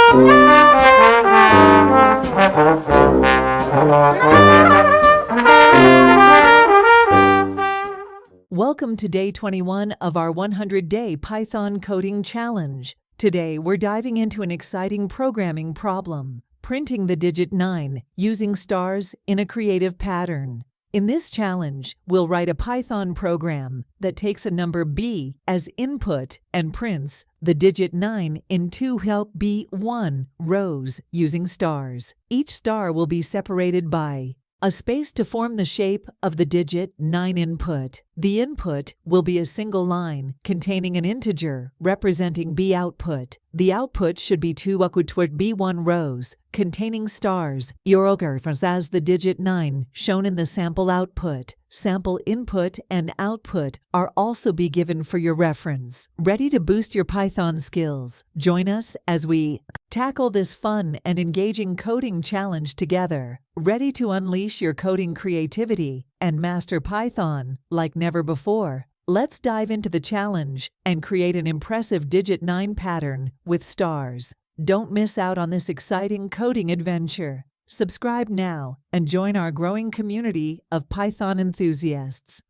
Welcome to day 21 of our 100-day Python coding challenge. Today, we're diving into an exciting programming problem, printing the digit 9 using stars in a creative pattern. In this challenge, we'll write a Python program that takes a number b as input and prints the digit 9 in two help b1 rows using stars. Each star will be separated by a space to form the shape of the digit 9 input. The input will be a single line containing an integer representing b output. The output should be two b1 rows containing stars as the digit 9 shown in the sample output. Sample input and output are also be given for your reference. Ready to boost your Python skills? Join us as we tackle this fun and engaging coding challenge together. Ready to unleash your coding creativity and master Python like never before? Let's dive into the challenge and create an impressive digit 9 pattern with stars. Don't miss out on this exciting coding adventure. Subscribe now and join our growing community of Python enthusiasts.